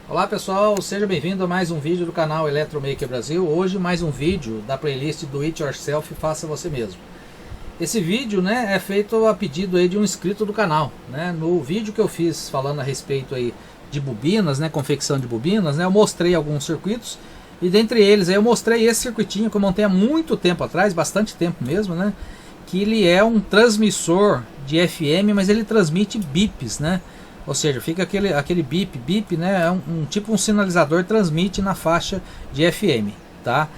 Olá pessoal, seja bem-vindo a mais um vídeo do canal Eletromaker Brasil. Hoje mais um vídeo da playlist do It Yourself, Faça Você Mesmo. Esse vídeo, né, é feito a pedido aí de um inscrito do canal, né? No vídeo que eu fiz falando a respeito aí de bobinas, né, confecção de bobinas, né, eu mostrei alguns circuitos e dentre eles aí eu mostrei esse circuitinho que eu montei há muito tempo atrás, bastante tempo mesmo, né? Que ele é um transmissor de FM, mas ele transmite bips, né? Ou seja, fica aquele bip, né? É tipo um sinalizador, transmite na faixa de FM, tá?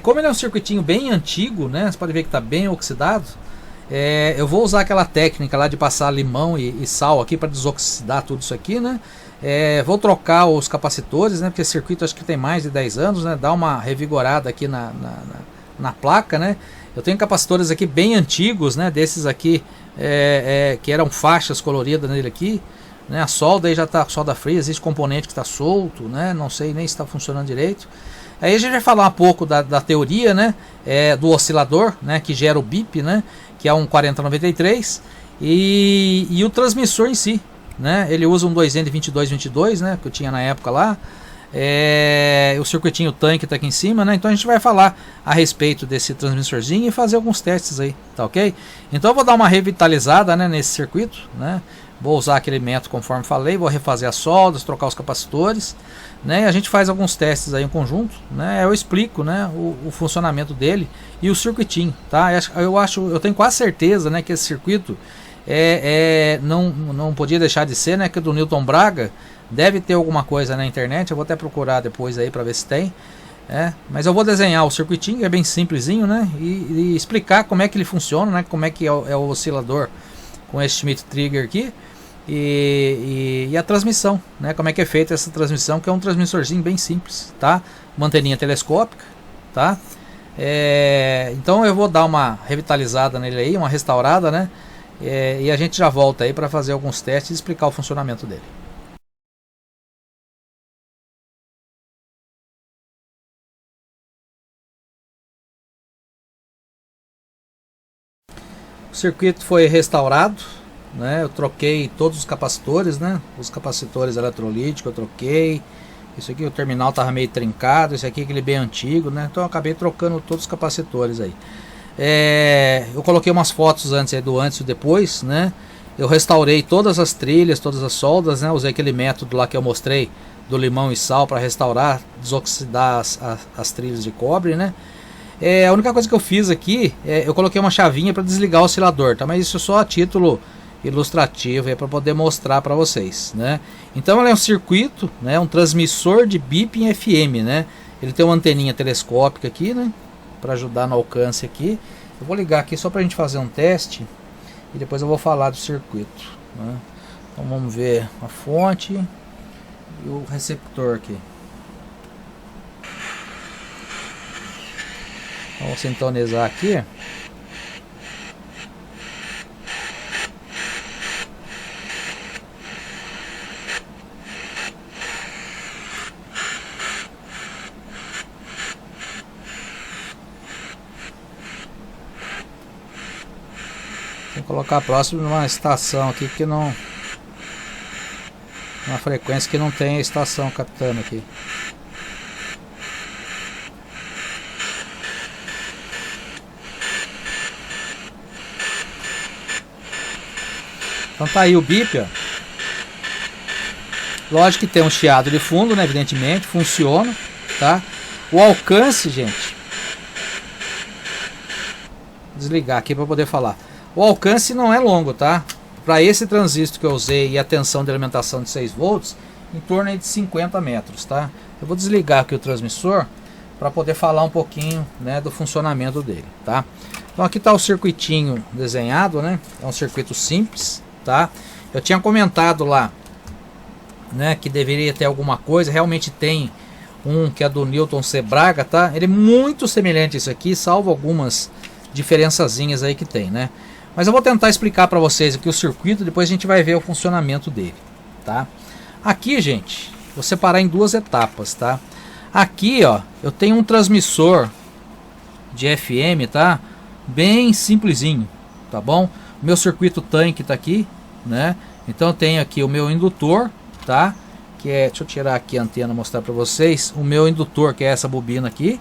Como ele é um circuitinho bem antigo, né? Você pode ver que está bem oxidado. Eu vou usar aquela técnica lá de passar limão e sal aqui para desoxidar tudo isso aqui, né? Vou trocar os capacitores, né? Porque esse circuito acho que tem mais de 10 anos, né? Dá uma revigorada aqui na placa, né? Eu tenho capacitores aqui bem antigos, né? Desses aqui que eram faixas coloridas nele aqui. Né, a solda aí já está solda fria, existe componente que está solto, né, não sei nem se está funcionando direito. Aí a gente vai falar um pouco da teoria, né, do oscilador, né, que gera o bip, né, que é um 4093, e o transmissor em si, né, ele usa um 2N 2222, né, que eu tinha na época lá. O circuitinho tanque está aqui em cima, né? Então a gente vai falar a respeito desse transmissorzinho e fazer alguns testes aí, tá ok? Então eu vou dar uma revitalizada, né, nesse circuito, né? Vou usar aquele método conforme falei, vou refazer as soldas, trocar os capacitores, né? E a gente faz alguns testes aí em conjunto, né? Eu explico, né, o funcionamento dele e o circuitinho, tá? Eu tenho quase certeza, né, que esse circuito não podia deixar de ser, né, que é do Newton Braga. Deve ter alguma coisa na internet, eu vou até procurar depois aí para ver se tem. Mas eu vou desenhar o circuitinho, que é bem simplesinho, né? E explicar como é que ele funciona, né? Como é que é o oscilador com esse Schmitt Trigger aqui. E a transmissão, né? Como é que é feita essa transmissão, que é um transmissorzinho bem simples, tá? Uma anteninha telescópica, tá? Então eu vou dar uma revitalizada nele aí, uma restaurada, né? E a gente já volta aí para fazer alguns testes e explicar o funcionamento dele. O circuito foi restaurado, né? Eu troquei todos os capacitores, né? Os capacitores eletrolíticos eu troquei. Isso aqui, o terminal estava meio trincado. Esse aqui é aquele bem antigo, né? Então eu acabei trocando todos os capacitores aí. Eu coloquei umas fotos antes, do antes e depois, né? Eu restaurei todas as trilhas, todas as soldas, né? Usei aquele método lá que eu mostrei do limão e sal para restaurar, desoxidar as trilhas de cobre, né? A única coisa que eu fiz aqui, eu coloquei uma chavinha para desligar o oscilador, tá? Mas isso é só a título ilustrativo, para poder mostrar para vocês, né? Então ele é um circuito, né? Um transmissor de bip em FM, né? Ele tem uma anteninha telescópica aqui, né? Para ajudar no alcance aqui. Eu vou ligar aqui só para a gente fazer um teste e depois eu vou falar do circuito, né? Então vamos ver a fonte e o receptor aqui. Vamos sintonizar aqui. Vou colocar próximo de uma estação aqui que não, uma frequência que não tem a estação captando aqui. Então tá aí o bip, ó. Lógico que tem um chiado de fundo, né? Evidentemente, funciona, tá? O alcance, gente. Vou desligar aqui para poder falar. O alcance não é longo, tá? Para esse transistor que eu usei e a tensão de alimentação de 6 volts, em torno de 50 metros, tá? Eu vou desligar aqui o transmissor para poder falar um pouquinho, né, do funcionamento dele, tá? Então aqui está o circuitinho desenhado, né? É um circuito simples, tá? Eu tinha comentado lá, né, que deveria ter alguma coisa, realmente tem um que é do Newton C. Braga, tá? Ele é muito semelhante a isso aqui, salvo algumas diferençazinhas aí que tem, né? Mas eu vou tentar explicar para vocês aqui o circuito, depois a gente vai ver o funcionamento dele, tá? Aqui, gente, vou separar em duas etapas, tá? Aqui, ó, eu tenho um transmissor de FM, tá? Bem simplesinho, tá bom? O meu circuito tanque tá aqui, né? Então eu tenho aqui o meu indutor, tá? Que é, deixa eu tirar aqui a antena, mostrar para vocês. O meu indutor, que é essa bobina aqui,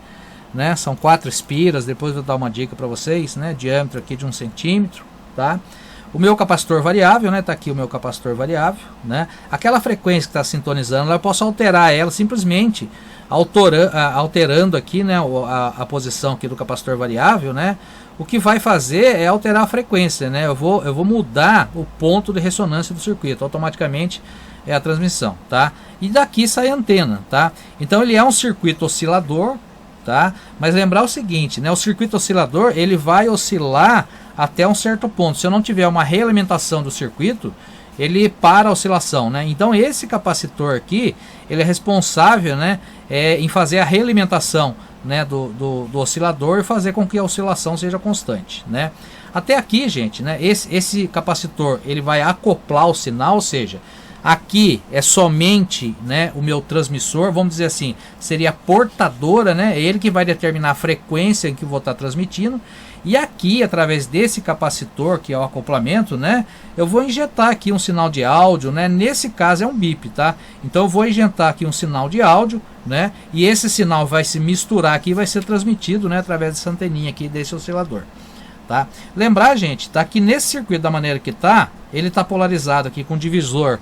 né? São 4 espiras, depois eu vou dar uma dica para vocês, né? Diâmetro aqui de 1 centímetro, tá? O meu capacitor variável, né? Tá aqui o meu capacitor variável, né? Aquela frequência que está sintonizando, eu posso alterar ela simplesmente alterando aqui, né? A posição aqui do capacitor variável, né? O que vai fazer é alterar a frequência, né? Eu vou mudar o ponto de ressonância do circuito, automaticamente é a transmissão, tá? E daqui sai a antena, tá? Então ele é um circuito oscilador, tá? Mas lembrar o seguinte, né? O circuito oscilador, ele vai oscilar até um certo ponto. Se eu não tiver uma realimentação do circuito, ele para a oscilação, né? Então esse capacitor aqui, ele é responsável, né? Em fazer a realimentação, né? Do oscilador e fazer com que a oscilação seja constante, né? Até aqui, gente, né? Esse capacitor, ele vai acoplar o sinal, ou seja, aqui é somente, né, o meu transmissor, vamos dizer assim, seria a portadora, né, ele que vai determinar a frequência em que eu vou estar transmitindo. E aqui, através desse capacitor, que é o acoplamento, né, eu vou injetar aqui um sinal de áudio, né, nesse caso é um bip, tá? Então eu vou injetar aqui um sinal de áudio, né, e esse sinal vai se misturar aqui e vai ser transmitido, né, através dessa anteninha aqui desse oscilador. Tá? Lembrar, gente, tá que nesse circuito da maneira que tá, ele tá polarizado aqui com divisor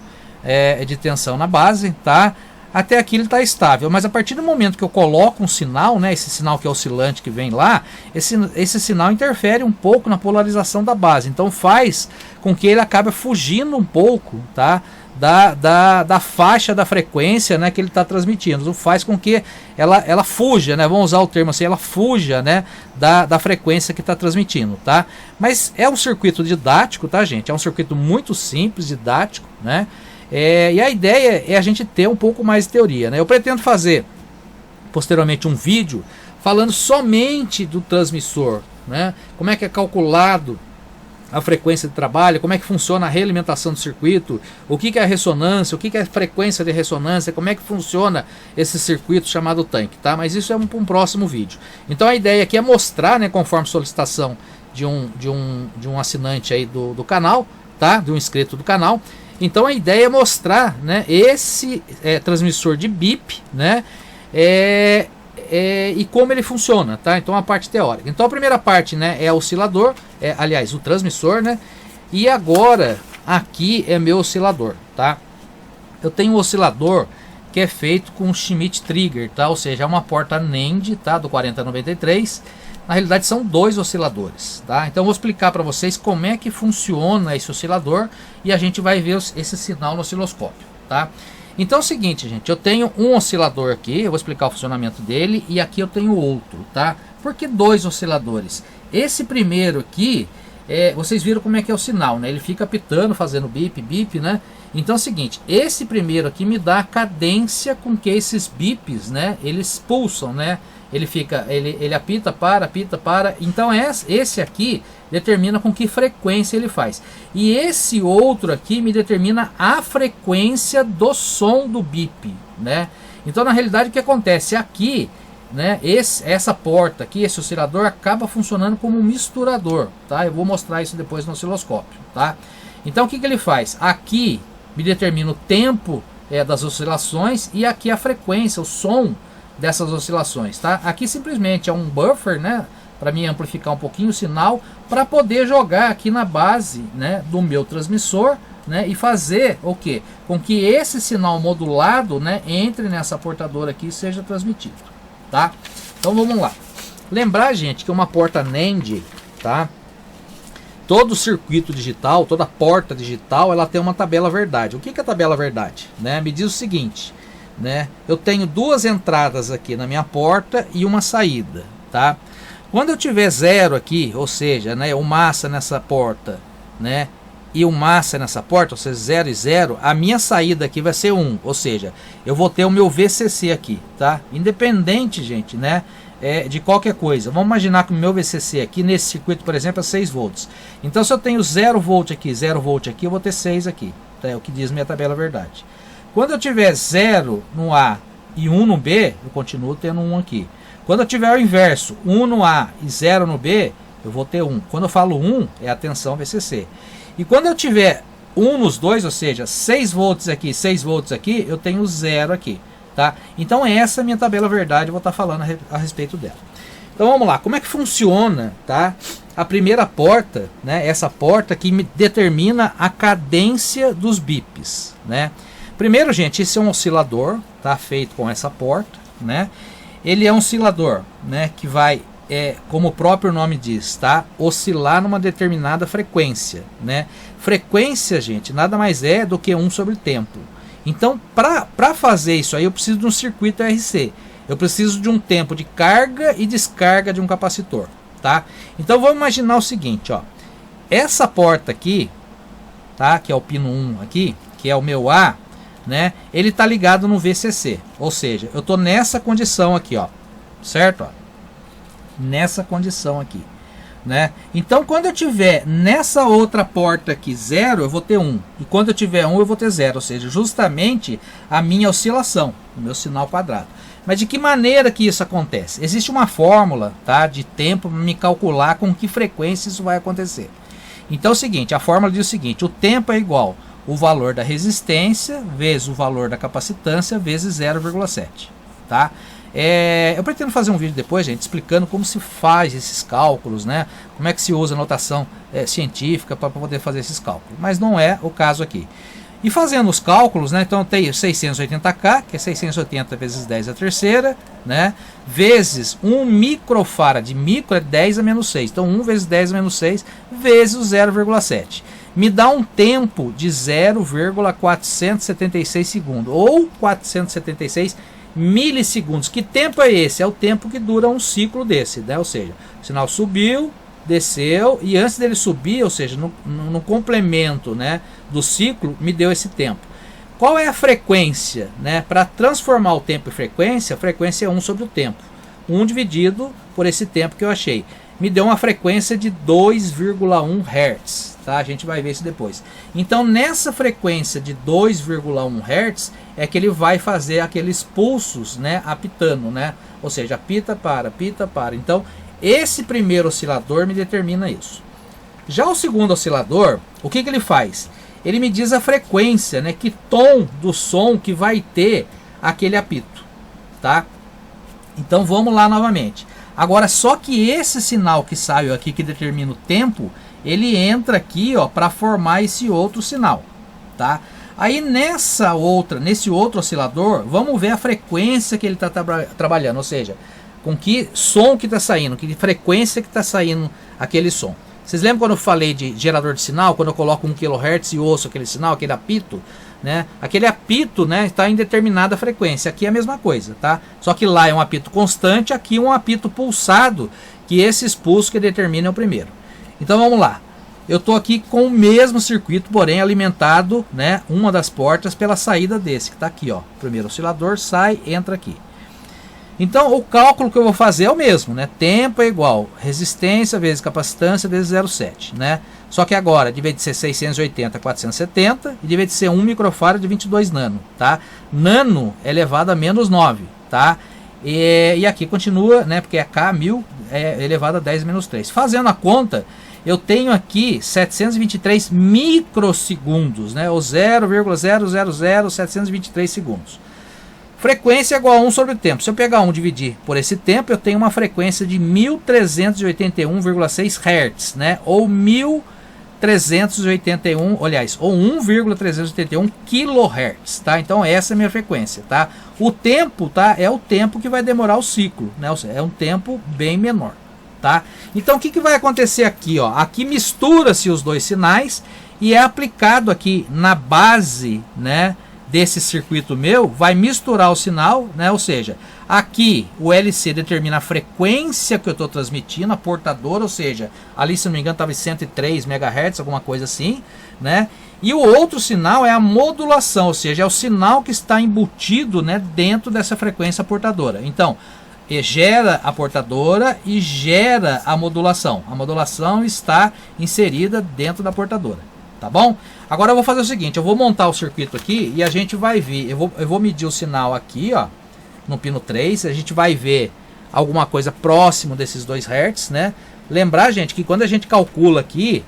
de tensão na base, tá? Até aqui ele está estável, mas a partir do momento que eu coloco um sinal, né, esse sinal que é oscilante que vem lá, esse sinal interfere um pouco na polarização da base, então faz com que ele acabe fugindo um pouco, tá? Da faixa da frequência, né, que ele está transmitindo. Isso faz com que ela fuja, né, vamos usar o termo assim, ela fuja, né, da frequência que está transmitindo, tá? Mas é um circuito didático, tá, gente? É um circuito muito simples, didático, né? E a ideia é a gente ter um pouco mais de teoria, né? Eu pretendo fazer posteriormente um vídeo falando somente do transmissor, né? Como é que é calculado a frequência de trabalho, como é que funciona a realimentação do circuito, o que é a ressonância, o que é a frequência de ressonância, como é que funciona esse circuito chamado tanque, tá? Mas isso é um próximo vídeo. Então a ideia aqui é mostrar, né, conforme solicitação de um assinante aí do canal, tá? De um inscrito do canal. Então a ideia é mostrar, né, esse transmissor de bip, né, e como ele funciona, tá? Então a parte teórica. Então a primeira parte, né, é o oscilador, aliás, o transmissor, né? E agora aqui é meu oscilador, tá? Eu tenho um oscilador que é feito com Schmitt Trigger, tá? Ou seja, é uma porta NAND, tá? Do 4093. Na realidade são 2 osciladores, tá? Então eu vou explicar para vocês como é que funciona esse oscilador e a gente vai ver esse sinal no osciloscópio, tá? Então é o seguinte, gente, eu tenho um oscilador aqui, eu vou explicar o funcionamento dele, e aqui eu tenho outro, tá? Por que 2 osciladores? Esse primeiro aqui, vocês viram como é que é o sinal, né? Ele fica apitando, fazendo bip, bip, né? Então é o seguinte, esse primeiro aqui me dá a cadência com que esses bips, né, eles pulsam, né? Ele apita, para. Então esse aqui determina com que frequência ele faz. E esse outro aqui me determina a frequência do som do bip, né? Então na realidade o que acontece aqui, né? Essa porta aqui, esse oscilador acaba funcionando como um misturador, tá? Eu vou mostrar isso depois no osciloscópio, tá? Então o que ele faz? Aqui me determina o tempo das oscilações e aqui a frequência, o som dessas oscilações, tá? Aqui simplesmente é um buffer, né, para mim amplificar um pouquinho o sinal, para poder jogar aqui na base, né, do meu transmissor, né, e fazer o quê? Com que esse sinal modulado, né, entre nessa portadora aqui e seja transmitido, tá? Então vamos lá. Lembrar, gente, que uma porta NAND, tá? Todo circuito digital, toda porta digital, ela tem uma tabela verdade. O que é a tabela verdade, né? Me diz o seguinte, né? Eu tenho 2 entradas aqui na minha porta e uma saída, tá? Quando eu tiver 0 aqui, ou seja, né, o massa nessa porta, né, e o massa nessa porta, ou seja, 0 e 0, a minha saída aqui vai ser 1, ou seja, eu vou ter o meu VCC aqui, tá? Independente, gente, né, de qualquer coisa. Vamos imaginar que o meu VCC aqui, nesse circuito, por exemplo, é 6 volts. Então, se eu tenho 0 volt aqui, 0 volt aqui, eu vou ter 6 aqui, tá? É o que diz minha tabela verdade. Quando eu tiver 0 no A e 1 no B, eu continuo tendo 1 aqui. Quando eu tiver o inverso, 1 no A e 0 no B, eu vou ter 1. Quando eu falo 1, é a tensão VCC. E quando eu tiver 1 nos dois, ou seja, 6 volts aqui, 6 volts aqui, eu tenho 0 aqui, tá? Então essa é a minha tabela verdade, eu vou estar falando a respeito dela. Então vamos lá, como é que funciona, tá? A primeira porta, né? Essa porta que me determina a cadência dos bips, né? Primeiro, gente, esse é um oscilador, tá? Feito com essa porta, né? Ele é um oscilador, né? Que vai, como o próprio nome diz, tá? Oscilar numa determinada frequência, né? Frequência, gente, nada mais é do que 1 sobre tempo. Então, para fazer isso aí, eu preciso de um circuito RC. Eu preciso de um tempo de carga e descarga de um capacitor, tá? Então, vamos imaginar o seguinte, ó. Essa porta aqui, tá? Que é o pino 1 aqui, que é o meu A, né? Ele tá ligado no VCC. Ou seja, eu tô nessa condição aqui, ó. Certo? Ó. Nessa condição aqui, né? Então, quando eu tiver nessa outra porta aqui 0, eu vou ter 1. E quando eu tiver 1, eu vou ter 0. Ou seja, justamente a minha oscilação, o meu sinal quadrado. Mas de que maneira que isso acontece? Existe uma fórmula, tá, de tempo para me calcular com que frequência isso vai acontecer. Então é o seguinte, a fórmula diz o seguinte: o tempo é igual o valor da resistência vezes o valor da capacitância vezes 0,7, tá? Eu pretendo fazer um vídeo depois, gente, explicando como se faz esses cálculos, né? Como é que se usa a notação científica para poder fazer esses cálculos. Mas não é o caso aqui. E fazendo os cálculos, né? Então eu tenho 680K, que é 680 vezes 10 a terceira, né? Vezes 1 microfarad. Micro é 10 a menos 6. Então 1 vezes 10 a menos 6 vezes o 0,7. Me dá um tempo de 0,476 segundos. Ou 476 milissegundos. Que tempo é esse? É o tempo que dura um ciclo desse, né? Ou seja, o sinal subiu, desceu, e antes dele subir, ou seja, no complemento, né, do ciclo, me deu esse tempo. Qual é a frequência, né? Para transformar o tempo em frequência, a frequência é 1 sobre o tempo. 1 dividido por esse tempo que eu achei. Me deu uma frequência de 2,1 Hz. Tá? A gente vai ver isso depois. Então, nessa frequência de 2,1 Hz, é que ele vai fazer aqueles pulsos, né, apitando, né? Ou seja, apita, para, apita, para. Então, esse primeiro oscilador me determina isso. Já o segundo oscilador, o que ele faz? Ele me diz a frequência, né, que tom do som que vai ter aquele apito, tá? Então vamos lá novamente. Agora, só que esse sinal que saiu aqui, que determina o tempo, ele entra aqui, ó, para formar esse outro sinal, tá? Aí nesse outro oscilador, vamos ver a frequência que ele está trabalhando, ou seja, com que som que está saindo, que frequência que está saindo aquele som. Vocês lembram quando eu falei de gerador de sinal, quando eu coloco 1 kHz e ouço aquele sinal, aquele apito, né? Aquele apito, né, está em determinada frequência. Aqui é a mesma coisa, tá? Só que lá é um apito constante, aqui é um apito pulsado, que esses pulsos que determinam o primeiro. Então vamos lá. Eu estou aqui com o mesmo circuito, porém alimentado, né, uma das portas pela saída desse, que está aqui, ó. O primeiro oscilador sai, entra aqui. Então o cálculo que eu vou fazer é o mesmo, né? Tempo é igual resistência vezes capacitância vezes 0,7, né? Só que agora, de vez de ser 680 a 470, e de vez de ser 1 microfarad de 22 nano, tá? Nano é elevado a menos 9, tá? E aqui continua, né? Porque é K, 1000 é elevado a 10 menos 3. Fazendo a conta, eu tenho aqui 723 microsegundos, né? Ou 0,000723 segundos. Frequência é igual a 1 sobre o tempo. Se eu pegar 1 e dividir por esse tempo, eu tenho uma frequência de 1381,6 Hz, né? Ou 1381, aliás, ou 1,381 kHz, tá? Então essa é a minha frequência, tá? O tempo, tá? É o tempo que vai demorar o ciclo, né? É um tempo bem menor, tá? Então o que vai acontecer aqui, ó? Aqui mistura-se os dois sinais e é aplicado aqui na base, né, desse circuito meu vai misturar o sinal, né? Ou seja, aqui o LC determina a frequência que eu estou transmitindo, a portadora, ou seja, ali se não me engano estava em 103 MHz, alguma coisa assim, né? E o outro sinal é a modulação, ou seja, é o sinal que está embutido, né, dentro dessa frequência portadora. Então, gera a portadora e gera a modulação. A modulação está inserida dentro da portadora, tá bom? Agora eu vou fazer o seguinte, eu vou montar o circuito aqui e a gente vai ver, eu vou medir o sinal aqui, ó, no pino 3, a gente vai ver alguma coisa próximo desses 2 Hz, né? Lembrar, gente, que quando a gente calcula aqui,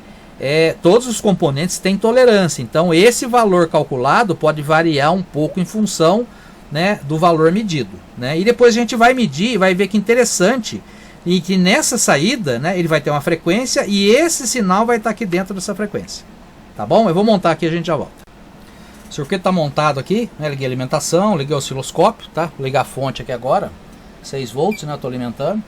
todos os componentes têm tolerância, então esse valor calculado pode variar um pouco em função, né, do valor medido, né? E depois a gente vai medir e vai ver que interessante, e que nessa saída, né, ele vai ter uma frequência e esse sinal vai estar aqui dentro dessa frequência. Tá bom? Eu vou montar aqui e a gente já volta. O circuito está montado aqui, né? Liguei a alimentação, liguei o osciloscópio, tá? Vou ligar a fonte aqui agora, 6 volts, né? Estou alimentando,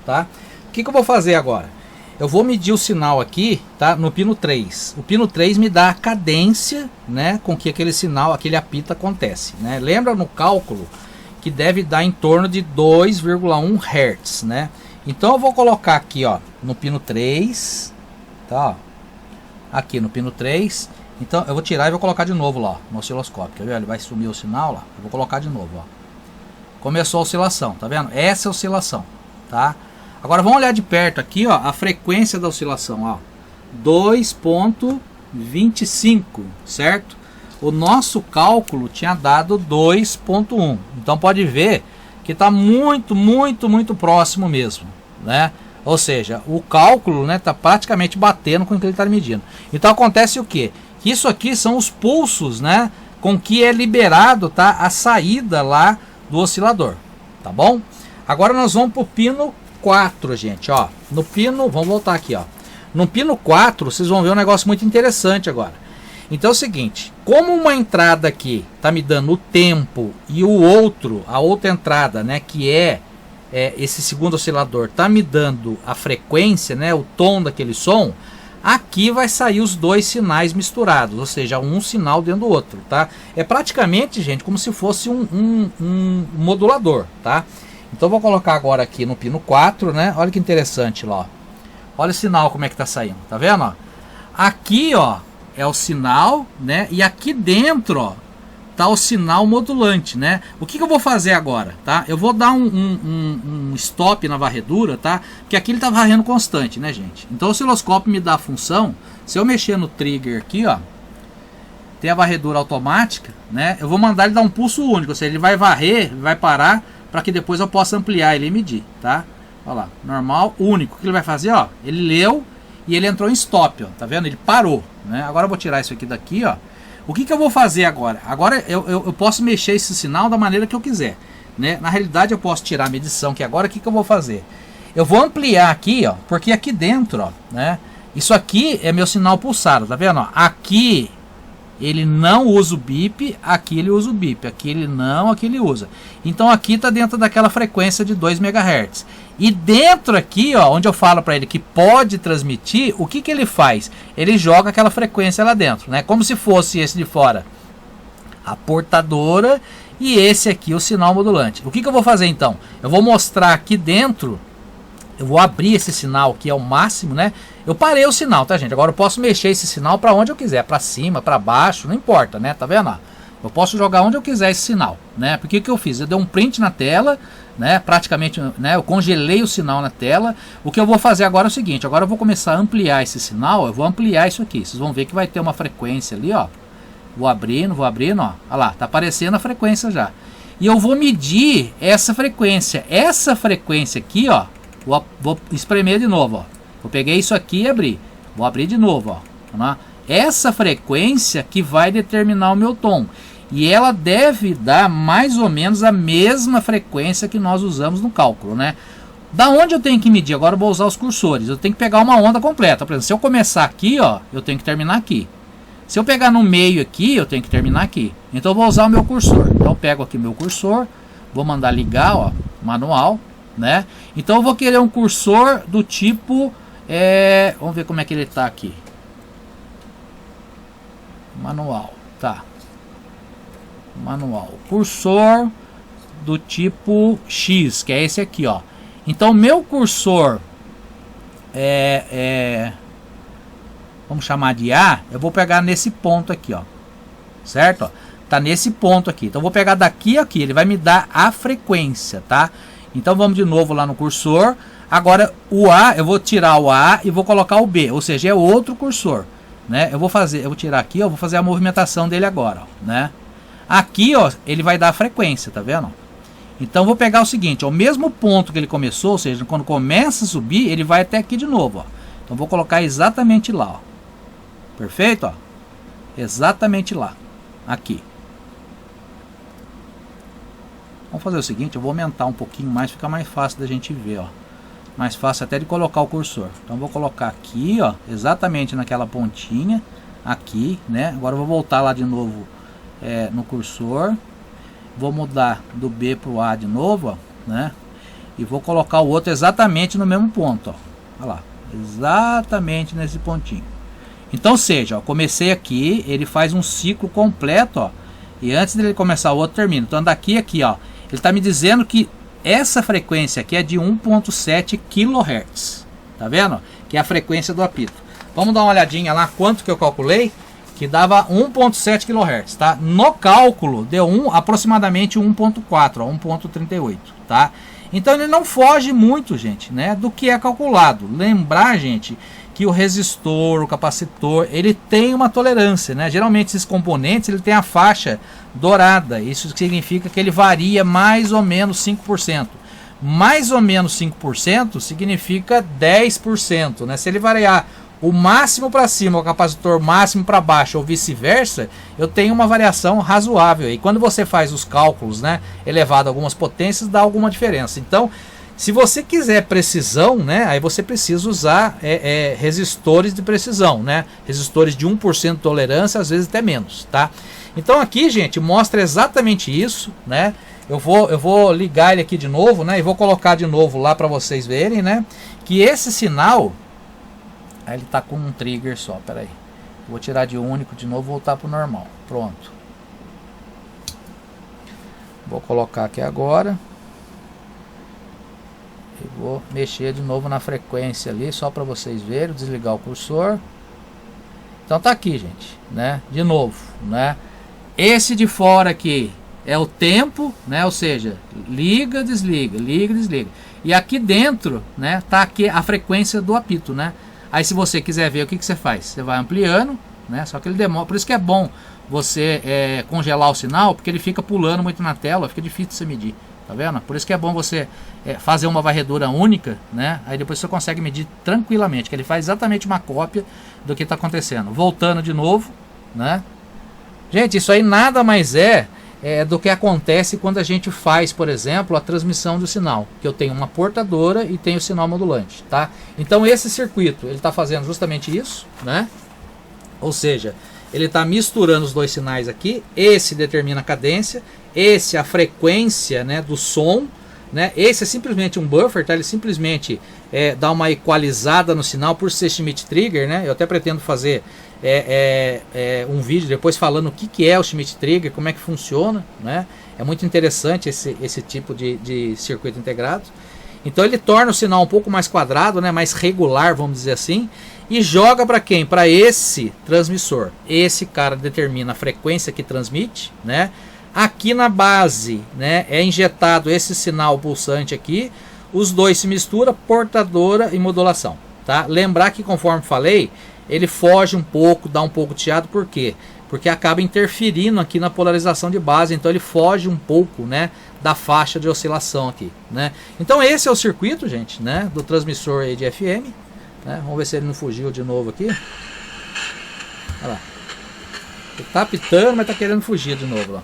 tá? O que eu vou fazer agora? Eu vou medir o sinal aqui, tá? No pino 3. O pino 3 me dá a cadência, né? Com que aquele sinal, aquele apito acontece, né? Lembra no cálculo que deve dar em torno de 2,1 Hz, né? Então eu vou colocar aqui, ó, no pino 3, tá? Aqui no pino 3, então eu vou tirar e vou colocar de novo lá no osciloscópio, quer ver? Ele vai sumir o sinal lá, eu vou colocar de novo, ó. Começou a oscilação, tá vendo? Essa é a oscilação, tá? Agora vamos olhar de perto aqui, ó, a frequência da oscilação, ó, 2.25, certo? O nosso cálculo tinha dado 2.1, então pode ver que está muito próximo mesmo, né? Ou seja, o cálculo, né, tá praticamente batendo com o que ele está medindo. Então acontece o quê? Que isso aqui são os pulsos, né, com que é liberado, tá, a saída lá do oscilador, tá bom? Agora nós vamos para o pino 4, gente, ó. No pino, vamos voltar aqui, ó. No pino 4, vocês vão ver um negócio muito interessante agora. Então é o seguinte, como uma entrada aqui tá me dando o tempo e o outro, a outra entrada, né, que é esse segundo oscilador tá me dando a frequência, né, o tom daquele som, aqui vai sair os dois sinais misturados, ou seja, um sinal dentro do outro, tá? É praticamente, gente, como se fosse um modulador, tá? Então vou colocar agora aqui no pino 4, né? Olha que interessante lá, ó. Olha o sinal como é que tá saindo, tá vendo, ó? Aqui, ó, é o sinal, né? E aqui dentro, ó, tá o sinal modulante, né? O que eu vou fazer agora, tá? Eu vou dar um stop na varredura, tá? Porque aqui ele tá varrendo constante, né, gente? Então o osciloscópio me dá a função, se eu mexer no trigger aqui, ó, tem a varredura automática, né? Eu vou mandar ele dar um pulso único, ou seja, ele vai varrer, vai parar, para que depois eu possa ampliar ele e medir, tá? Olha lá, normal, único. O que ele vai fazer, ó? Ele leu e ele entrou em stop, ó, tá vendo? Ele parou, né? Agora eu vou tirar isso aqui daqui, ó. O que eu vou fazer agora? Agora eu posso mexer esse sinal da maneira que eu quiser, né? Na realidade eu posso tirar a medição, que agora o que eu vou fazer? Eu vou ampliar aqui, ó, porque aqui dentro, ó, né? Isso aqui é meu sinal pulsado, tá vendo? Ó? Aqui ele não usa o bip, aqui ele usa o bip, aqui ele não, aqui ele usa. Então aqui está dentro daquela frequência de 2 MHz. E dentro aqui, ó, onde eu falo para ele que pode transmitir, o que ele faz? Ele joga aquela frequência lá dentro, né? Como se fosse esse de fora a portadora e esse aqui o sinal modulante. O que eu vou fazer então? Eu vou mostrar aqui dentro, eu vou abrir esse sinal que é o máximo, né? Eu parei o sinal, tá, gente? Agora eu posso mexer esse sinal para onde eu quiser, para cima, para baixo, não importa, né? Tá vendo? Eu posso jogar onde eu quiser esse sinal, né? Porque o que eu fiz? Eu dei um print na tela, né? Praticamente, né? Eu congelei o sinal na tela. O que eu vou fazer agora é o seguinte, agora eu vou começar a ampliar esse sinal, eu vou ampliar isso aqui. Vocês vão ver que vai ter uma frequência ali, ó. Vou abrindo, ó. Olha lá, tá aparecendo a frequência já. E eu vou medir essa frequência. Essa frequência aqui, ó, vou espremer de novo, ó. Eu peguei isso aqui e abri. Vou abrir de novo, ó. Essa frequência que vai determinar o meu tom. E ela deve dar mais ou menos a mesma frequência que nós usamos no cálculo, né? Da onde eu tenho que medir? Agora eu vou usar os cursores. Eu tenho que pegar uma onda completa. Por exemplo, se eu começar aqui, ó, eu tenho que terminar aqui. Se eu pegar no meio aqui, eu tenho que terminar aqui. Então eu vou usar o meu cursor. Então eu pego aqui meu cursor, vou mandar ligar, ó, manual, né? Então eu vou querer um cursor do tipo, vamos ver como é que ele tá aqui. Manual, tá. manual, cursor do tipo X, que é esse aqui, ó. Então meu cursor vamos chamar de A, eu vou pegar nesse ponto aqui, ó, certo? Ó, tá nesse ponto aqui, então eu vou pegar daqui a aqui, ele vai me dar a frequência, tá? Então vamos de novo lá no cursor. Agora o A, eu vou tirar o A e vou colocar o B, ou seja, é outro cursor, né? Eu vou tirar aqui, ó, vou fazer a movimentação dele agora, ó, né? Aqui, ó, ele vai dar a frequência, tá vendo? Então vou pegar o seguinte, ó, o mesmo ponto que ele começou, ou seja, quando começa a subir, ele vai até aqui de novo, ó. Então vou colocar exatamente lá, ó. Perfeito, ó. Exatamente lá, aqui. Vamos fazer o seguinte, eu vou aumentar um pouquinho mais, fica mais fácil da gente ver, ó. Mais fácil até de colocar o cursor. Então vou colocar aqui, ó, exatamente naquela pontinha, aqui, né? Agora eu vou voltar lá de novo no cursor. Vou mudar do B para o A de novo, ó, né? E vou colocar o outro exatamente no mesmo ponto, ó. Olha lá, exatamente nesse pontinho. Então, seja, ó, comecei aqui, ele faz um ciclo completo, ó. E antes dele começar o outro, termina. Então, daqui aqui, ó, ele está me dizendo que essa frequência aqui é de 1.7 kHz. Tá vendo? Que é a frequência do apito. Vamos dar uma olhadinha lá quanto que eu calculei, que dava 1.7 kHz, tá? No cálculo deu aproximadamente 1.4, 1.38, tá? Então ele não foge muito, gente, né, do que é calculado. Lembrar, gente, que o resistor, o capacitor, ele tem uma tolerância, né? Geralmente esses componentes, ele tem a faixa dourada. Isso significa que ele varia mais ou menos 5%. Mais ou menos 5% significa 10%, né? Se ele variar o máximo para cima, o capacitor máximo para baixo ou vice-versa, eu tenho uma variação razoável. E quando você faz os cálculos, né, elevado a algumas potências, dá alguma diferença. Então, se você quiser precisão, né, aí você precisa usar resistores de precisão, né, resistores de 1% de tolerância, às vezes até menos, tá? Então aqui, gente, mostra exatamente isso, né? Eu vou ligar ele aqui de novo, né, e vou colocar de novo lá para vocês verem, né, que esse sinal... Aí ele está com um trigger só, peraí. Vou tirar de único de novo e voltar para o normal. Pronto. Vou colocar aqui agora. E vou mexer de novo na frequência ali, só para vocês verem. Desligar o cursor. Então tá aqui, gente, né? De novo, né? Esse de fora aqui é o tempo, né? Ou seja, liga, desliga, liga, desliga. E aqui dentro, né? Tá aqui a frequência do apito, né? Aí se você quiser ver o que você faz, você vai ampliando, né? Só que ele demora, por isso que é bom você congelar o sinal, porque ele fica pulando muito na tela, fica difícil de você medir, tá vendo? Por isso que é bom você fazer uma varredura única, né? Aí depois você consegue medir tranquilamente, que ele faz exatamente uma cópia do que está acontecendo. Voltando de novo, né? Gente, isso aí nada mais do que acontece quando a gente faz, por exemplo, a transmissão do sinal, que eu tenho uma portadora e tenho o sinal modulante, tá? Então esse circuito, ele está fazendo justamente isso, né? Ou seja, ele está misturando os dois sinais aqui, esse determina a cadência, esse a frequência, né, do som, né? Esse é simplesmente um buffer, tá? Ele simplesmente dá uma equalizada no sinal por ser Schmitt Trigger, né? Eu até pretendo fazer um vídeo depois falando o que é o Schmitt Trigger, como é que funciona, né? É muito interessante esse tipo de circuito integrado. Então ele torna o sinal um pouco mais quadrado, né? Mais regular, vamos dizer assim, e joga para quem? Para esse transmissor. Esse cara determina a frequência que transmite, né? Aqui na base, né, é injetado esse sinal pulsante aqui, os dois se misturam, portadora e modulação, tá? Lembrar que, conforme falei, ele foge um pouco, dá um pouco de chiado, por quê? Porque acaba interferindo aqui na polarização de base, então ele foge um pouco, né, da faixa de oscilação aqui, né? Então esse é o circuito, gente, né, do transmissor aí de FM, né? Vamos ver se ele não fugiu de novo aqui. Olha lá. Ele tá apitando, mas tá querendo fugir de novo lá.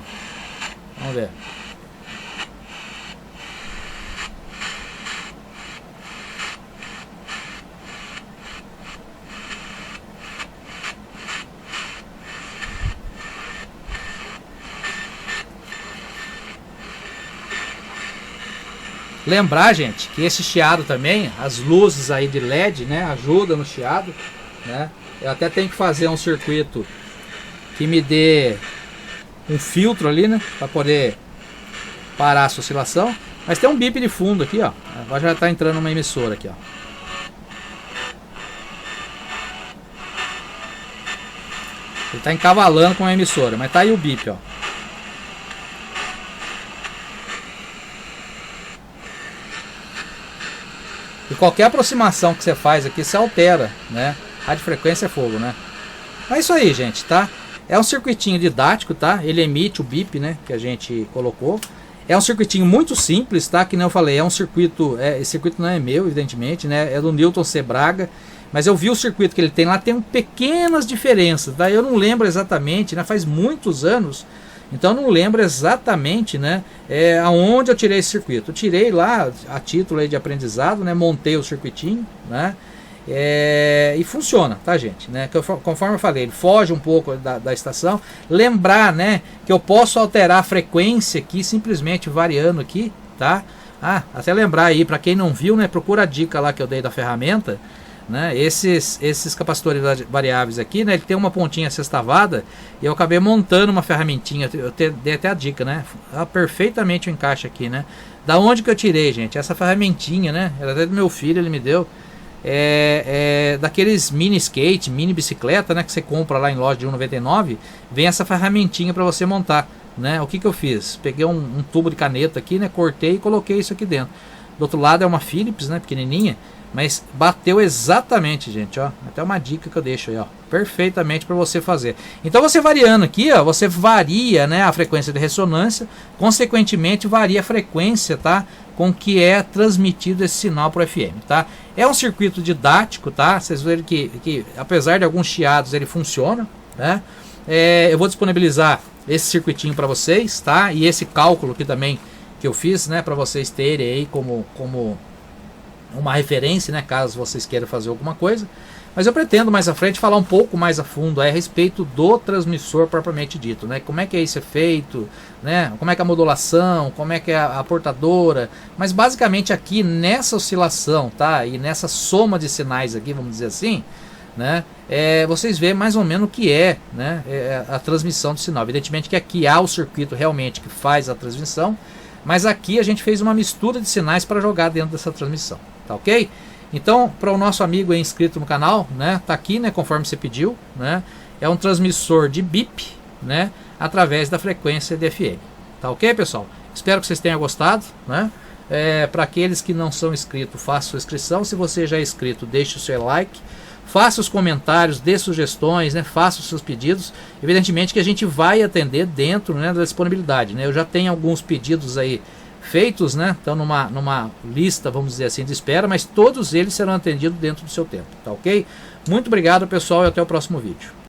Vamos ver. Lembrar, gente, que esse chiado também, as luzes aí de LED, né, ajuda no chiado, né? Eu até tenho que fazer um circuito que me dê um filtro ali, né, para poder parar a sua oscilação. Mas tem um bip de fundo aqui, ó. Agora já está entrando uma emissora aqui, ó. Ele está encavalando com a emissora, mas tá aí o bip, ó. E qualquer aproximação que você faz aqui, você altera, né? Radiofrequência é fogo, né? É isso aí, gente, tá? É um circuitinho didático, tá? Ele emite o bip, né? Que a gente colocou. É um circuitinho muito simples, tá? Que nem eu falei, é um circuito... esse circuito não é meu, evidentemente, né? É do Newton C. Braga. Mas eu vi o circuito que ele tem lá, tem pequenas diferenças, tá? Eu não lembro exatamente, né? Faz muitos anos. Então eu não lembro exatamente, né? Aonde eu tirei esse circuito. Eu tirei lá a título aí de aprendizado, né? Montei o circuitinho, né? E funciona, tá, gente, né? Conforme eu falei, ele foge um pouco da estação. Lembrar, né, que eu posso alterar a frequência aqui simplesmente variando aqui, tá? Até lembrar aí, para quem não viu, né, procura a dica lá que eu dei da ferramenta, né? Esses capacitores variáveis aqui, né, ele tem uma pontinha sextavada e eu acabei montando uma ferramentinha. Eu dei até a dica, né? Perfeitamente o encaixe aqui, né? Da onde que eu tirei, gente? Essa ferramentinha, né? Era até do meu filho, ele me deu. Daqueles mini skate, mini bicicleta, né, que você compra lá em loja de R$1,99, vem essa ferramentinha para você montar, né? O que eu fiz? Peguei um tubo de caneta aqui, né, cortei e coloquei isso aqui dentro. Do outro lado é uma Philips, né, pequenininha, mas bateu exatamente, gente, ó. Até uma dica que eu deixo aí, ó, perfeitamente para você fazer. Então você variando aqui, ó, você varia, né, a frequência de ressonância, consequentemente varia a frequência, tá, com que é transmitido esse sinal para o FM, tá? É um circuito didático, tá? Vocês verem que apesar de alguns chiados ele funciona, né? Eu vou disponibilizar esse circuitinho para vocês, tá? E esse cálculo aqui também que eu fiz, né, para vocês terem aí como uma referência, né, caso vocês queiram fazer alguma coisa. Mas eu pretendo mais à frente falar um pouco mais a fundo a respeito do transmissor propriamente dito, né? Como é que é isso feito, né? Como é que é a modulação, como é que é a portadora. Mas basicamente aqui nessa oscilação, tá? E nessa soma de sinais aqui, vamos dizer assim, né? Vocês veem mais ou menos o que é, né? A transmissão do sinal. Evidentemente que aqui há o circuito realmente que faz a transmissão, mas aqui a gente fez uma mistura de sinais para jogar dentro dessa transmissão, tá ok? Então, para o nosso amigo aí inscrito no canal, né, tá aqui, né, conforme você pediu, né, é um transmissor de bip, né, através da frequência de FM, tá ok, pessoal? Espero que vocês tenham gostado, né? Para aqueles que não são inscritos, faça sua inscrição. Se você já é inscrito, deixe o seu like, faça os comentários, dê sugestões, né, faça os seus pedidos. Evidentemente que a gente vai atender dentro, né, da disponibilidade, né? Eu já tenho alguns pedidos aí feitos, né? Estão numa lista, vamos dizer assim, de espera, mas todos eles serão atendidos dentro do seu tempo, tá ok? Muito obrigado, pessoal, e até o próximo vídeo.